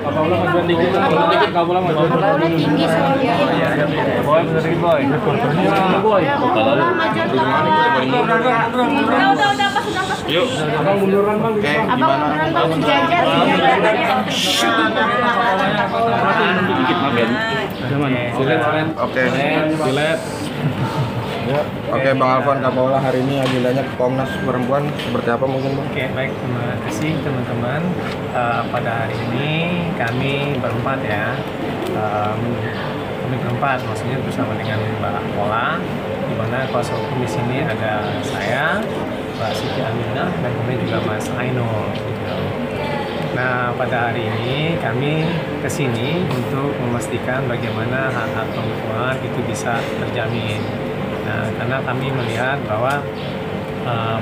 Kaulah majuan dikit, kaulah majuan. Kaulah tinggi soalnya. Boy, bener dikit boy. Boy. Kaulah majuan udah pas. Yuk. Abang munduran bang. Oke, Abang gimana? beneran bang sejajar. Dikit mah Ben. Oke. Silet. Oke, Bang Alvan Kapolda, hari ini agendanya ke Komnas Perempuan seperti apa mungkin, Bang? Oke, baik, terima kasih teman-teman. Pada hari ini kami berempat ya, kami berempat, maksudnya bersama dengan Mbak Pola, di mana kuasa hukum di sini ada saya, Mbak Siti Aminah, dan kemudian juga Mas Ainul. Gitu. Nah, pada hari ini kami kesini untuk memastikan bagaimana hak-hak perempuan itu bisa terjamin. Nah, karena kami melihat bahwa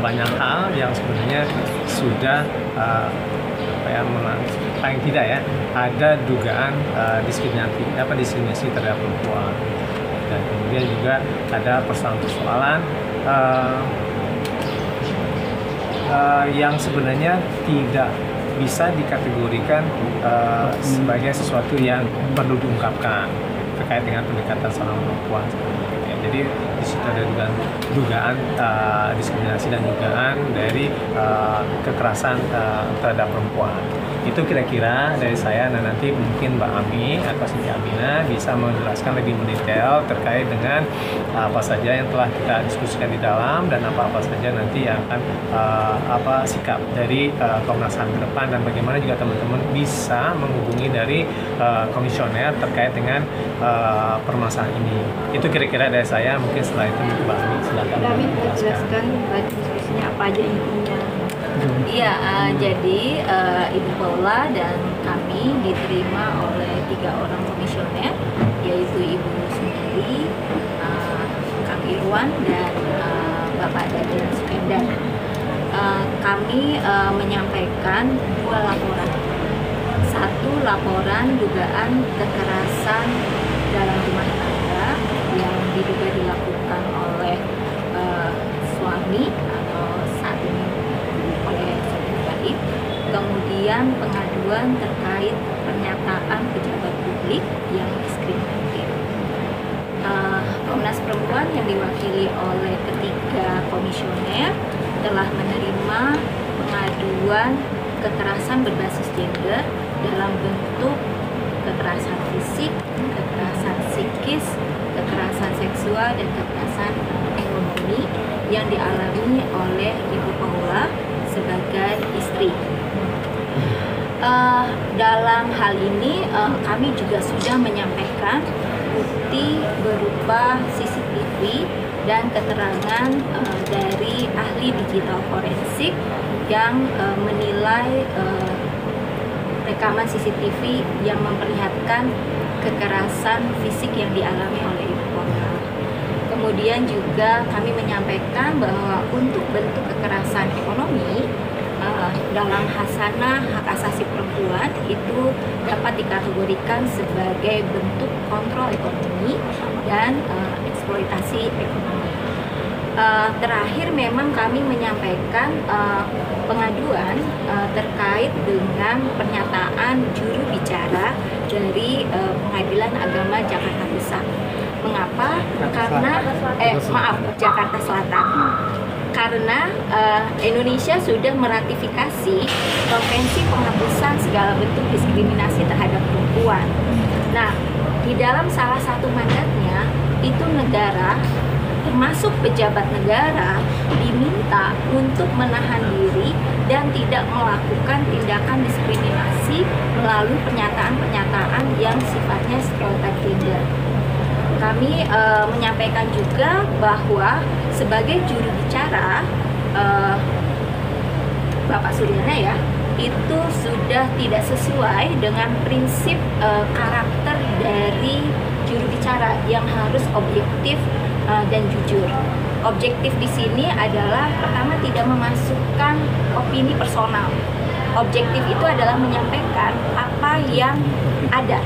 banyak hal yang sebenarnya sudah paling tidak ya ada dugaan diskriminasi terhadap perempuan, dan kemudian juga ada persoalan-persoalan yang sebenarnya tidak bisa dikategorikan sebagai sesuatu yang perlu diungkapkan terkait dengan pendekatan seorang perempuan. Jadi di situ ada dugaan diskriminasi dan dugaan dari kekerasan terhadap perempuan. Itu kira-kira dari saya, dan nanti mungkin Mbak Ami atau Siti Aminah bisa menjelaskan lebih mendetail terkait dengan apa saja yang telah kita diskusikan di dalam dan apa-apa saja nanti yang akan sikap dari Komnas HAM ke depan, dan bagaimana juga teman-teman bisa menghubungi dari komisioner terkait dengan permasalahan ini. Itu kira-kira dari saya. Mungkin setelah itu Mbak Ami silakan. Kami jelaskan diskusinya apa aja intinya. Iya, jadi Ibu Paula dan kami diterima oleh 3 orang komisioner, yaitu Ibu Sundari, Kang Irwan, dan Bapak Dadan Sukendar. Kami menyampaikan 2 laporan. 1 laporan dugaan kekerasan dalam rumah tangga yang diduga dilakukan oleh suami atau saat ini oleh suami baik. Kemudian pengaduan terkait pernyataan pejabat publik yang diskriminatif. Komnas Perempuan yang diwakili oleh ketiga komisioner telah menerima pengaduan kekerasan berbasis gender dalam bentuk kekerasan fisik, kekerasan psikis, kekerasan seksual, dan kekerasan ekonomi yang dialami oleh Ibu Paula sebagai istri. Dalam hal ini kami juga sudah menyampaikan bukti berupa CCTV dan keterangan dari ahli digital forensik yang menilai rekaman CCTV yang memperlihatkan kekerasan fisik yang dialami oleh Ibu Paula. Kemudian juga kami menyampaikan bahwa untuk bentuk kekerasan ekonomi dalam Hasanah Hak Asasi Perempuan itu dapat dikategorikan sebagai bentuk kontrol ekonomi dan eksploitasi ekonomi. Terakhir memang kami menyampaikan pengaduan terkait dengan pernyataan juru bicara dari Pengadilan Agama Jakarta Pusat. Mengapa? Karena Jakarta Selatan. Karena Indonesia sudah meratifikasi Konvensi Penghapusan Segala Bentuk Diskriminasi Terhadap Perempuan. Nah, di dalam salah satu mandatnya itu negara, termasuk pejabat negara, diminta untuk menahan diri dan tidak melakukan tindakan diskriminasi melalui pernyataan-pernyataan yang sifatnya stereotip gender. Kami menyampaikan juga bahwa sebagai juru bicara Bapak Suryana ya, itu sudah tidak sesuai dengan prinsip karakter dari juru bicara yang harus objektif dan jujur. Objektif di sini adalah pertama tidak memasukkan opini personal. Objektif itu adalah menyampaikan apa yang ada.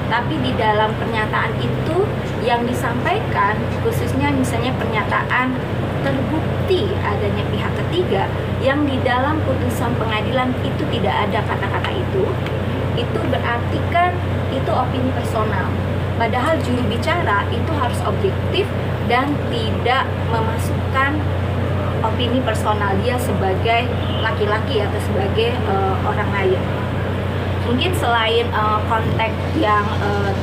Tapi di dalam pernyataan itu yang disampaikan, khususnya misalnya pernyataan terbukti adanya pihak ketiga yang di dalam putusan pengadilan itu tidak ada kata-kata itu, itu berarti kan itu opini personal. Padahal juru bicara itu harus objektif dan tidak memasukkan opini personal dia sebagai laki-laki atau sebagai orang lain. Mungkin selain konteks yang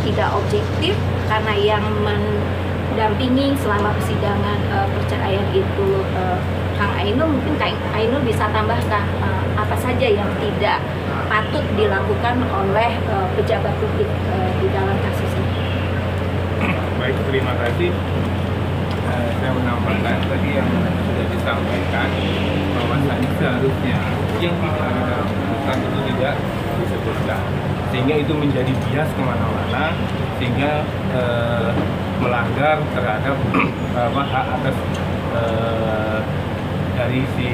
tidak objektif, karena yang mendampingi selama persidangan perceraian itu Kang Ainul, mungkin Kang Ainul bisa tambahkan apa saja yang tidak patut dilakukan oleh pejabat publik di dalam kasus ini. Baik, terima kasih. Saya menambahkan tadi yang sudah disampaikan bahwasanya seharusnya yang tidak ada keputusan itu tidak disebutkan, sehingga itu menjadi bias kemana-mana, sehingga melanggar terhadap hak atas dari si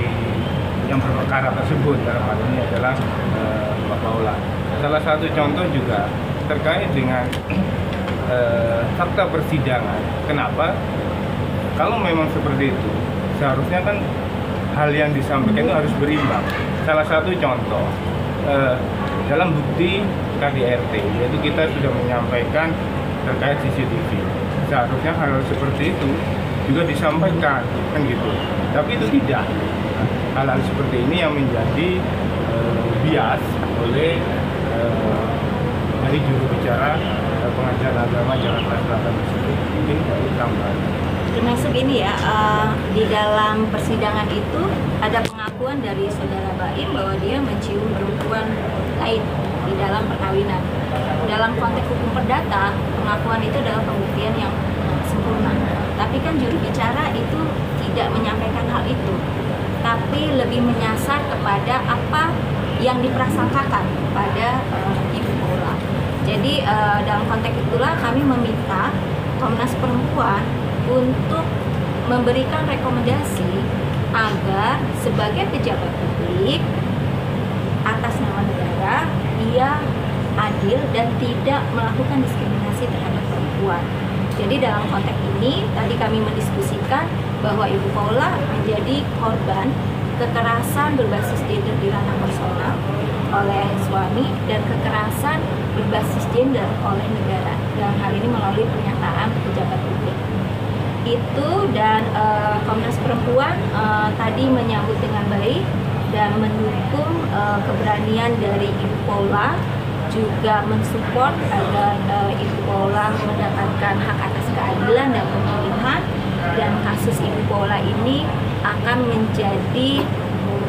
yang berperkara tersebut. Dalam hal ini adalah Mbak Paula. Salah satu contoh juga terkait dengan fakta persidangan. Kenapa? Kalau memang seperti itu, seharusnya kan hal yang disampaikan itu harus berimbang. Salah satu contoh, dalam bukti KDRT, yaitu kita sudah menyampaikan terkait CCTV. Seharusnya hal seperti itu juga disampaikan, kan gitu. Tapi itu tidak. Hal-hal seperti ini yang menjadi bias oleh dari juru bicara Pengadilan Agama Jakarta Selatan tersebut. Mungkin baru tambahan. Termasuk ini ya, di dalam persidangan itu ada pengakuan dari saudara Baim bahwa dia mencium perempuan lain di dalam perkawinan. Dalam konteks hukum perdata, pengakuan itu adalah pembuktian yang sempurna. Tapi kan juru bicara itu tidak menyampaikan hal itu, tapi lebih menyasar kepada apa yang diprasangkakan pada Ibu Paula. Jadi dalam konteks itulah kami meminta Komnas Perempuan untuk memberikan rekomendasi agar sebagai pejabat publik atas nama negara ia adil dan tidak melakukan diskriminasi terhadap perempuan. Jadi dalam konteks ini tadi kami mendiskusikan bahwa Ibu Paula menjadi korban kekerasan berbasis gender di ranah personal oleh suami dan kekerasan berbasis gender oleh negara. Dalam hal ini melalui pernyataan pejabat publik. Itu dan Komnas Perempuan tadi menyambut dengan baik dan mendukung keberanian dari Ibu Paula, juga mensupport agar Ibu Paula mendapatkan hak atas keadilan dan pemulihan, dan kasus Ibu Paula ini akan menjadi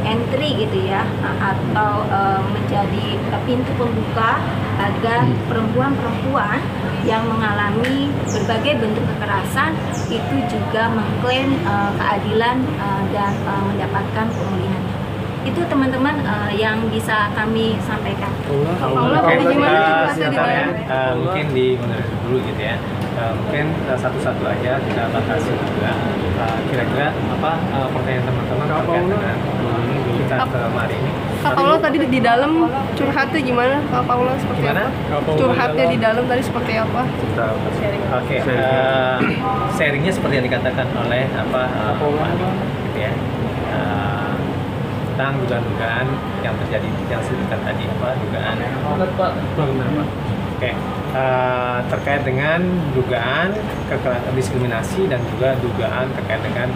entry gitu ya, atau menjadi pintu pembuka agar perempuan-perempuan yang mengalami berbagai bentuk kekerasan itu juga mengklaim keadilan dan mendapatkan pemulihan. Itu teman-teman yang bisa kami sampaikan. Paula, mungkin dimengerti dulu gitu ya. Mungkin satu-satu aja kita batasi juga. Kira-kira apa pertanyaan teman-teman terkait dengan kita kemarin ini. Kak Paula tadi di dalam curhatnya gimana? Kak Paula seperti Gimana? apa? Curhatnya di dalam tadi seperti apa? Oke, sharingnya seperti yang dikatakan oleh gitu ya. Tentang dugaan-dugaan yang terjadi yang disebutkan tadi dugaan. Oke, terkait dengan dugaan kekerasan diskriminasi dan juga dugaan terkait dengan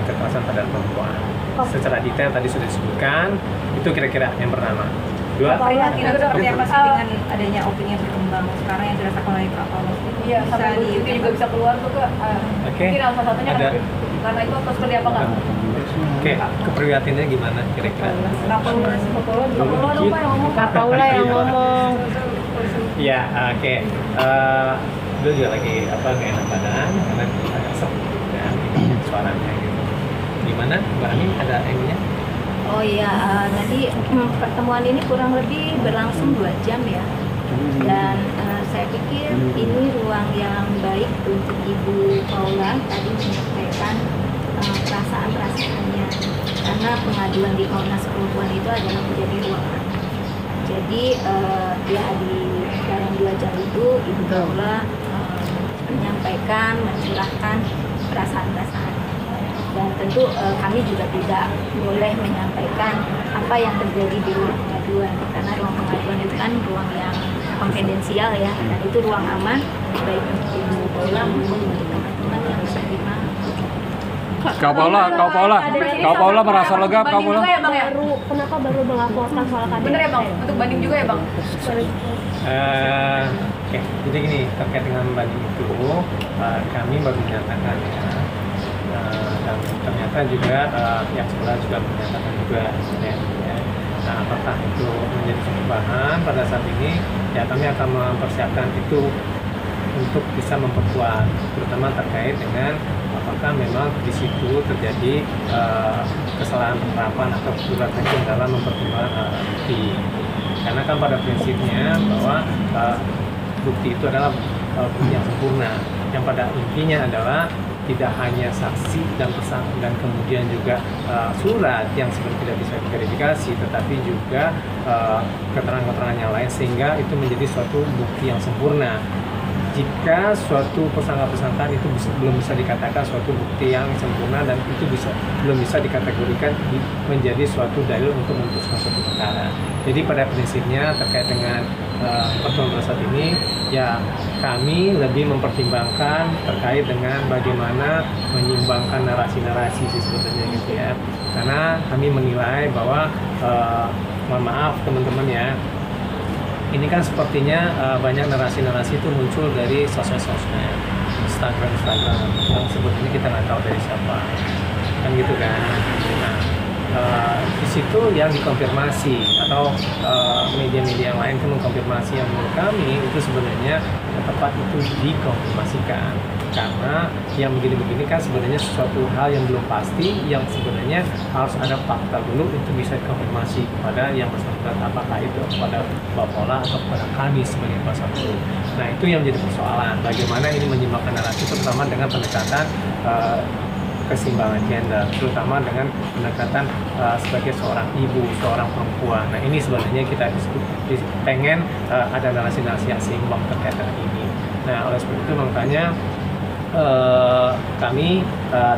kekerasan terhadap perempuan. Secara detail tadi sudah disebutkan. Itu kira-kira yang pertama. Dua. Kira-kira seperti apa sih dengan adanya opini yang berkembang sekarang yang dirasakan oleh Kak Paula? Iya, sampai bukti juga bisa keluar tuh Kak. Oke. Mungkin salah satunya karena itu atau seperti apa Kak? Oke, keprihatinannya gimana kira-kira? Kak Paula yang ngomong. Ya, oke. Dulu juga lagi nggak enak badan karena agak sepi dan suaranya gitu. Gimana, Mbak Ani, ada ininya? Oh iya, tadi pertemuan ini kurang lebih berlangsung 2 jam ya. Dan saya pikir ini ruang yang baik untuk Ibu Paula tadi menyampaikan perasaan-perasaannya, karena pengaduan di Komnas Perempuan itu adalah menjadi ruangan. Jadi ya di dalam 2 jam itu Ibu Paula menyampaikan, mencurahkan perasaan-perasaan. dan tentu kami juga tidak boleh menyampaikan apa yang terjadi di ruang pengaduan, karena ruang pengaduan itu kan ruang yang konfidensial ya, dan itu ruang aman baik untuk Ibu Paula maupun untuk teman-teman yang menerima. Kak Paula merasa lega, Kak Paula? Kenapa baru melaporkan soal KDRT? Bener ya bang, untuk banding juga ya bang? Oke, jadi gini, terkait dengan banding itu, kami baru menyatakan ya, dan ternyata juga pihak sekolah juga menyatakan juga ya. Nah, apakah itu menjadi suatu bahan pada saat ini, ya kami akan mempersiapkan itu untuk bisa memperkuat, terutama terkait dengan apakah memang di situ terjadi kesalahan penerapan atau kekurangan dalam mempertimbangkan bukti. Karena kan pada prinsipnya bahwa bukti itu adalah bukti yang sempurna, yang pada intinya adalah tidak hanya saksi dan tersangka dan kemudian juga surat yang sebenarnya tidak bisa diverifikasi, tetapi juga keterangan-keterangan yang lain, sehingga itu menjadi suatu bukti yang sempurna. Jika suatu persangka-persangkaan itu belum bisa dikatakan suatu bukti yang sempurna dan itu belum bisa dikategorikan menjadi suatu dalil untuk memutuskan suatu perkara. Jadi pada prinsipnya terkait dengan pertemuan pada saat ini, ya kami lebih mempertimbangkan terkait dengan bagaimana menyimbangkan narasi-narasi sih sebetulnya gitu ya. Karena kami menilai bahwa mohon maaf teman-teman ya, ini kan sepertinya banyak narasi-narasi itu muncul dari sosmed, Instagram yang sebetulnya kita nggak tahu dari siapa, kan gitu kan. Nah, di situ yang dikonfirmasi atau media-media yang lain itu mengkonfirmasi yang menurut kami itu sebenarnya tepat itu dikonfirmasikan, karena yang begini-begini kan sebenarnya sesuatu hal yang belum pasti, yang sebenarnya harus ada fakta dulu itu bisa dikonfirmasi kepada yang bersangkutan, apakah itu kepada Mbak Paula atau kepada kami sebagai kuasa hukum. Nah, itu yang menjadi persoalan, bagaimana ini menyimbangkan narasi terutama dengan pendekatan keseimbangan gender, terutama dengan pendekatan sebagai seorang ibu, seorang perempuan. Nah, ini sebenarnya kita pengen ada narasi-narasi yang seimbang terkait dengan ini. Nah, oleh sebab itu makanya kami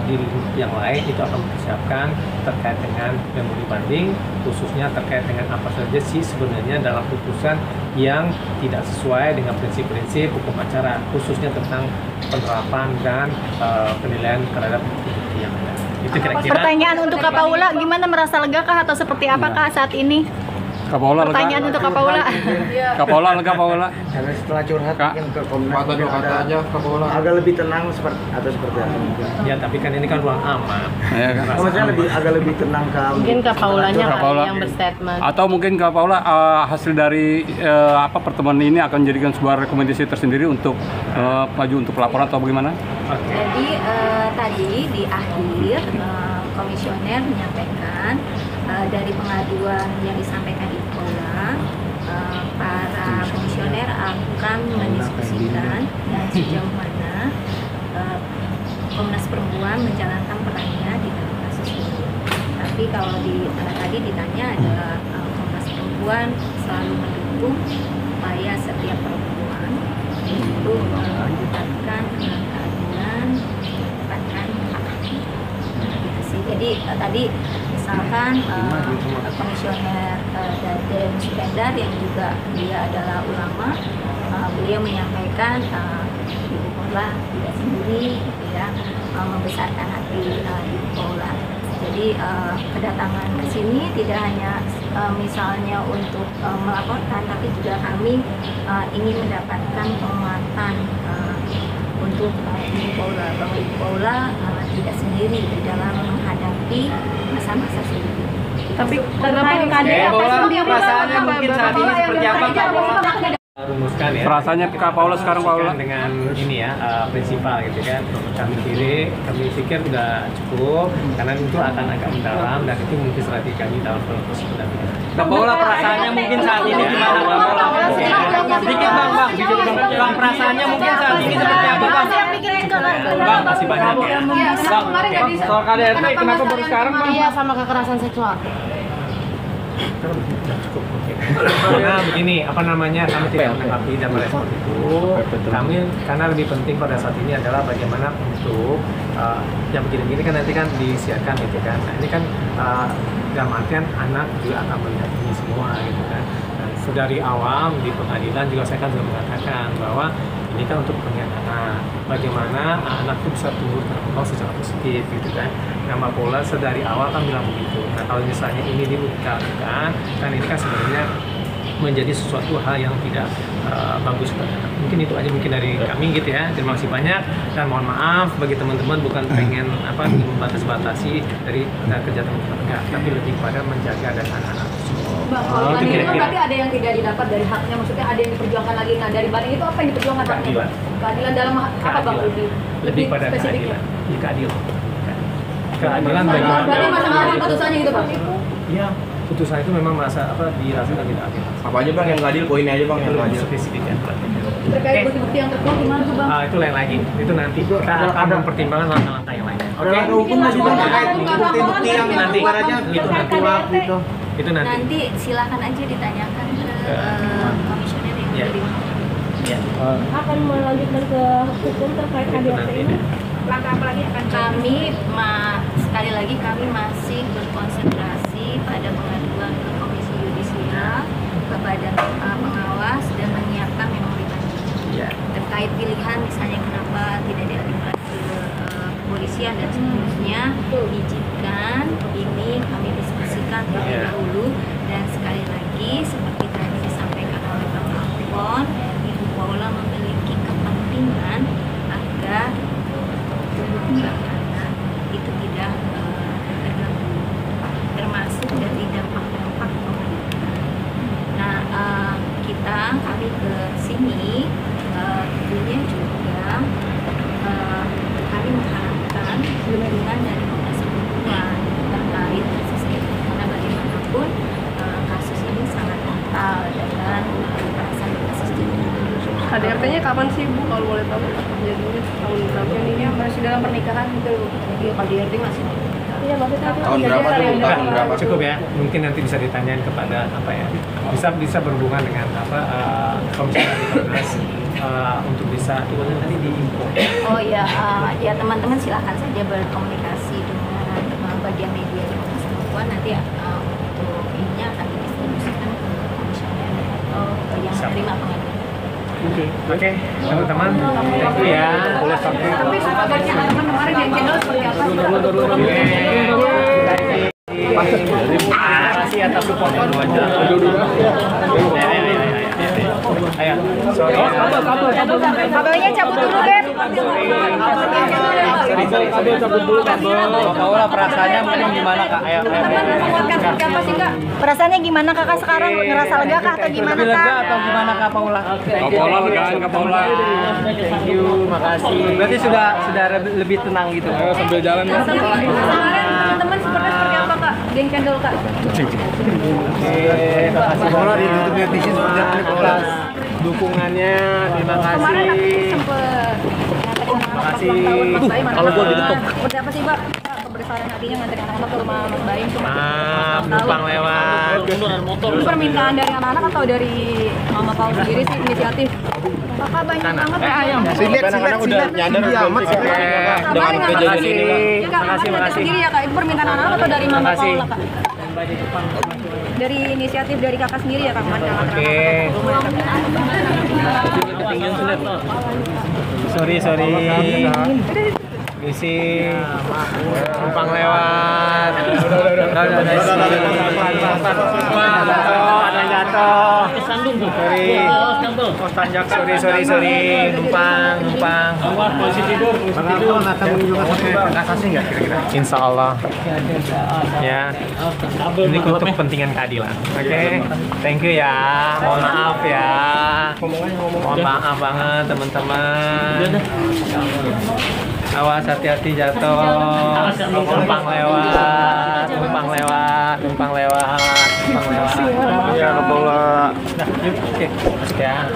di yang lain itu akan mempersiapkan terkait dengan memori banding, khususnya terkait dengan apa saja sih sebenarnya dalam putusan yang tidak sesuai dengan prinsip-prinsip hukum acara, khususnya tentang penerapan dan penilaian terhadap bukti yang ada. Itu kira-kira. Pertanyaan untuk Kak Paula, gimana, merasa lega kah atau seperti apakah saat ini? Kak Paula lega. Pertanyaan untuk Kak Paula. Kak Paula lega, Paula. Karena setelah curhat Kak, mungkin ke Komnas kata dua kata aja Kak Paula. agak lebih tenang seperti apa? Ya, tapi kan ini kan ruang aman. Ya, kan? Maksudnya agak lebih tenang Mungkin Kak Paulanya Kak Paula. yang berstatement. Atau mungkin Kak Paula hasil dari pertemuan ini akan menjadikan sebuah rekomendasi tersendiri untuk maju untuk pelaporan atau bagaimana? Oke. Jadi tadi di akhir komisioner menyampaikan dari pengaduan yang disampaikan Ibu Paula, para komisioner akan mendiskusikan sejauh mana Komnas Perempuan menjalankan perannya di dalam kasus ini. Tapi kalau tadi ditanya adalah Komnas Perempuan selalu mendukung upaya setiap perempuan untuk mendapatkan keadilan, mendapatkan hak. Gitu sih. Jadi tadi misalkan komisioner Daden Sukendar yang juga dia adalah ulama, beliau menyampaikan Ibu Paula tidak sendiri, ya, membesarkan hati Ibu Paula. Jadi kedatangan ke sini tidak hanya misalnya untuk melaporkan, tapi juga kami ingin mendapatkan penguatan untuk Ibu Paula, bahwa Ibu Paula tidak sendiri di dalam menghadapi masa-masa sulit ini. Tapi terkait KDRT perasaannya mungkin saat ini seperti apa, Kak Paula? Rumuskan ya. Perasaannya Kak Paula sekarang, Paula? Dengan ini ya, prinsipal gitu kan. Kami pikir sudah cukup, karena itu akan agak mendalam dan itu mungkin strategi kami dalam proses pendampingan. Kak Paula, perasaannya mungkin saat ini gimana, Kak Paula? Sedikit Bang, perasaannya mungkin saat ini seperti apa, Bang? Bang, masih banyak ya. Bang, soal KDRT kenapa baru sekarang, Bang? Iya, sama kekerasan seksual. Cukup. Oke. Karena begini, apa namanya, kami tidak menanggapi dan merespon itu. Kami karena lebih penting pada saat ini adalah bagaimana untuk yang begini-begini kan nanti kan disiarkan gitu kan. Nah ini kan dalam artian anak juga akan melihat ini semua gitu kan. Nah, dari awal di pengadilan juga saya kan sudah mengatakan bahwa ini kan untuk kepentingan anak, bagaimana anak itu bisa tumbuh berkembang secara positif gitu kan. Nama pola sedari awal kan bilang begitu. Nah kalau misalnya ini dilakukan, kan ini kan sebenarnya menjadi sesuatu hal yang tidak bagus buat anak. Mungkin itu aja mungkin dari kami gitu ya. Terima kasih banyak dan mohon maaf bagi teman-teman bukan pengen membatas-batasi dari kerja teman-teman enggak, tapi lebih pada menjaga dan anak-anak. Bang, kalau itu banding itu kira-kira. berarti ada yang tidak didapat dari haknya, maksudnya ada yang diperjuangkan lagi. Nah dari banding itu apa yang diperjuangkan haknya? Keadilan. Keadilan dalam apa bang? Lebih pada spesifiknya? keadilan. Keadilan. Keadilan bagi Berarti masalah putusannya gitu bang? Iya, putusan itu memang dirasa tidak adil. Apa aja bang yang nggak adil? Poinnya aja bang yang nggak adil. Spesifik ya. Terkait bukti-bukti yang terkuat gimana tuh bang? Itu lain lagi. Itu nanti kita akan mempertimbangkan langkah-langkah yang lain. Ada langkah hukum nggak sih bang terkait bukti-bukti yang nanti ibaratnya itu nanti kuat gitu? Itu nanti. Nanti silakan aja ditanyakan ke komisioner yang Ya. terima. Ya. Akan melanjutkan ke hukum terkait Itu KDRT nanti. ini. Langkah apa lagi akan Kami sekali lagi kami masih berkonsentrasi pada pengaduan ke Komisi Yudisial, ke Badan Pengawas dan menyiapkan memori banding Ya. terkait pilihan misalnya kenapa tidak diaktifasi kepolisian dan seterusnya. Izinkan ini kami diskusikan terlebih Ya. dahulu dan sekali lagi seperti tadi disampaikan oleh Bang Alfon, Ibu Paula memiliki kepentingan agar perlindungan anak itu tidak terganggu, termasuk dari dampak-dampak pemerintahan. Nah, kami ke sini tentunya juga kami mengharapkan dukungan dari Komnas Perempuan terkait kasus ini, karena bagaimanapun kasus ini sangat kental dengan kekerasan berbasis gender. KDRT-nya kapan sih Bu kalau boleh tahu? Jadinya tahun berapa ini? Ini masih dalam pernikahan gitu. Jadi KDRT masih. Iya, maksudnya itu Tahun berapa tuh? Tahun berapa? Cukup ya, mungkin nanti bisa ditanyain kepada apa ya, bisa berhubungan dengan apa komisioner di Komnas untuk bisa itu tadi diinfo. Oh ya, ya teman-teman silakan saja berkomunikasi dengan bagian media di Komnas Perempuan, nanti untuk ininya akan didistribusikan ke komisioner atau yang menerima pengaduan. Oke, teman-teman, thank you ya. Boleh sampai. Tapi kabarnya teman kemarin yang channel seperti apa? Terima kasih atas supportnya. Ayo, sorry. Kabelnya cabut dulu, Beb. Kabel cabut dulu, kabel. Paula perasaannya mungkin gimana, Kak? Ayo. Siapa sih Kak? Perasaannya gimana Kakak sekarang? Ngerasa lega kah atau gimana, Lebih lega Kak? atau gimana, Kak Paula? Kak Paula legaan, Kak Paula. Thank you, makasih. Berarti sudah lebih tenang gitu. Ayo sambil jalan ya. Kemarin teman-teman seperti apa Kak? Geng cendol Kak? Paula di YouTube netizen seperti apa nih Paula? Dukungannya, terima Kemarin aku kasih. sempet Makasih. kalau gua diketuk. Seperti apa sih Mbak? Kebesaran hatinya nganterin anak-anak ke rumah Mas Baim cuma Maaf, numpang lewat. ini permintaan dari anak-anak atau dari Mama Paul sendiri sih inisiatif? Kakak banyak banget ya ayam. Anak-anak udah nyadar amat dengan kejadian ini Kak. Ya Kak, makasih sendiri ya Kak, itu permintaan anak-anak atau dari Mama Makasih. Paula Kak? Dari inisiatif dari kakak sendiri ya Kak, Oke. Sorry. Misi numpang lewat. Udah. Ada jatuh. Sorry. Pos tanjak, sorry. Numpang. Akan menunjukkan sampai kasasi nggak kira-kira? Insya Allah. Ya. Ini untuk kepentingan keadilan. Oke. Thank you ya. Mohon maaf ya. Mohon maaf banget teman-teman. Awas hati-hati jatuh. Numpang lewat. Iya Kak Paula. Nah, yuk, oke. Ya.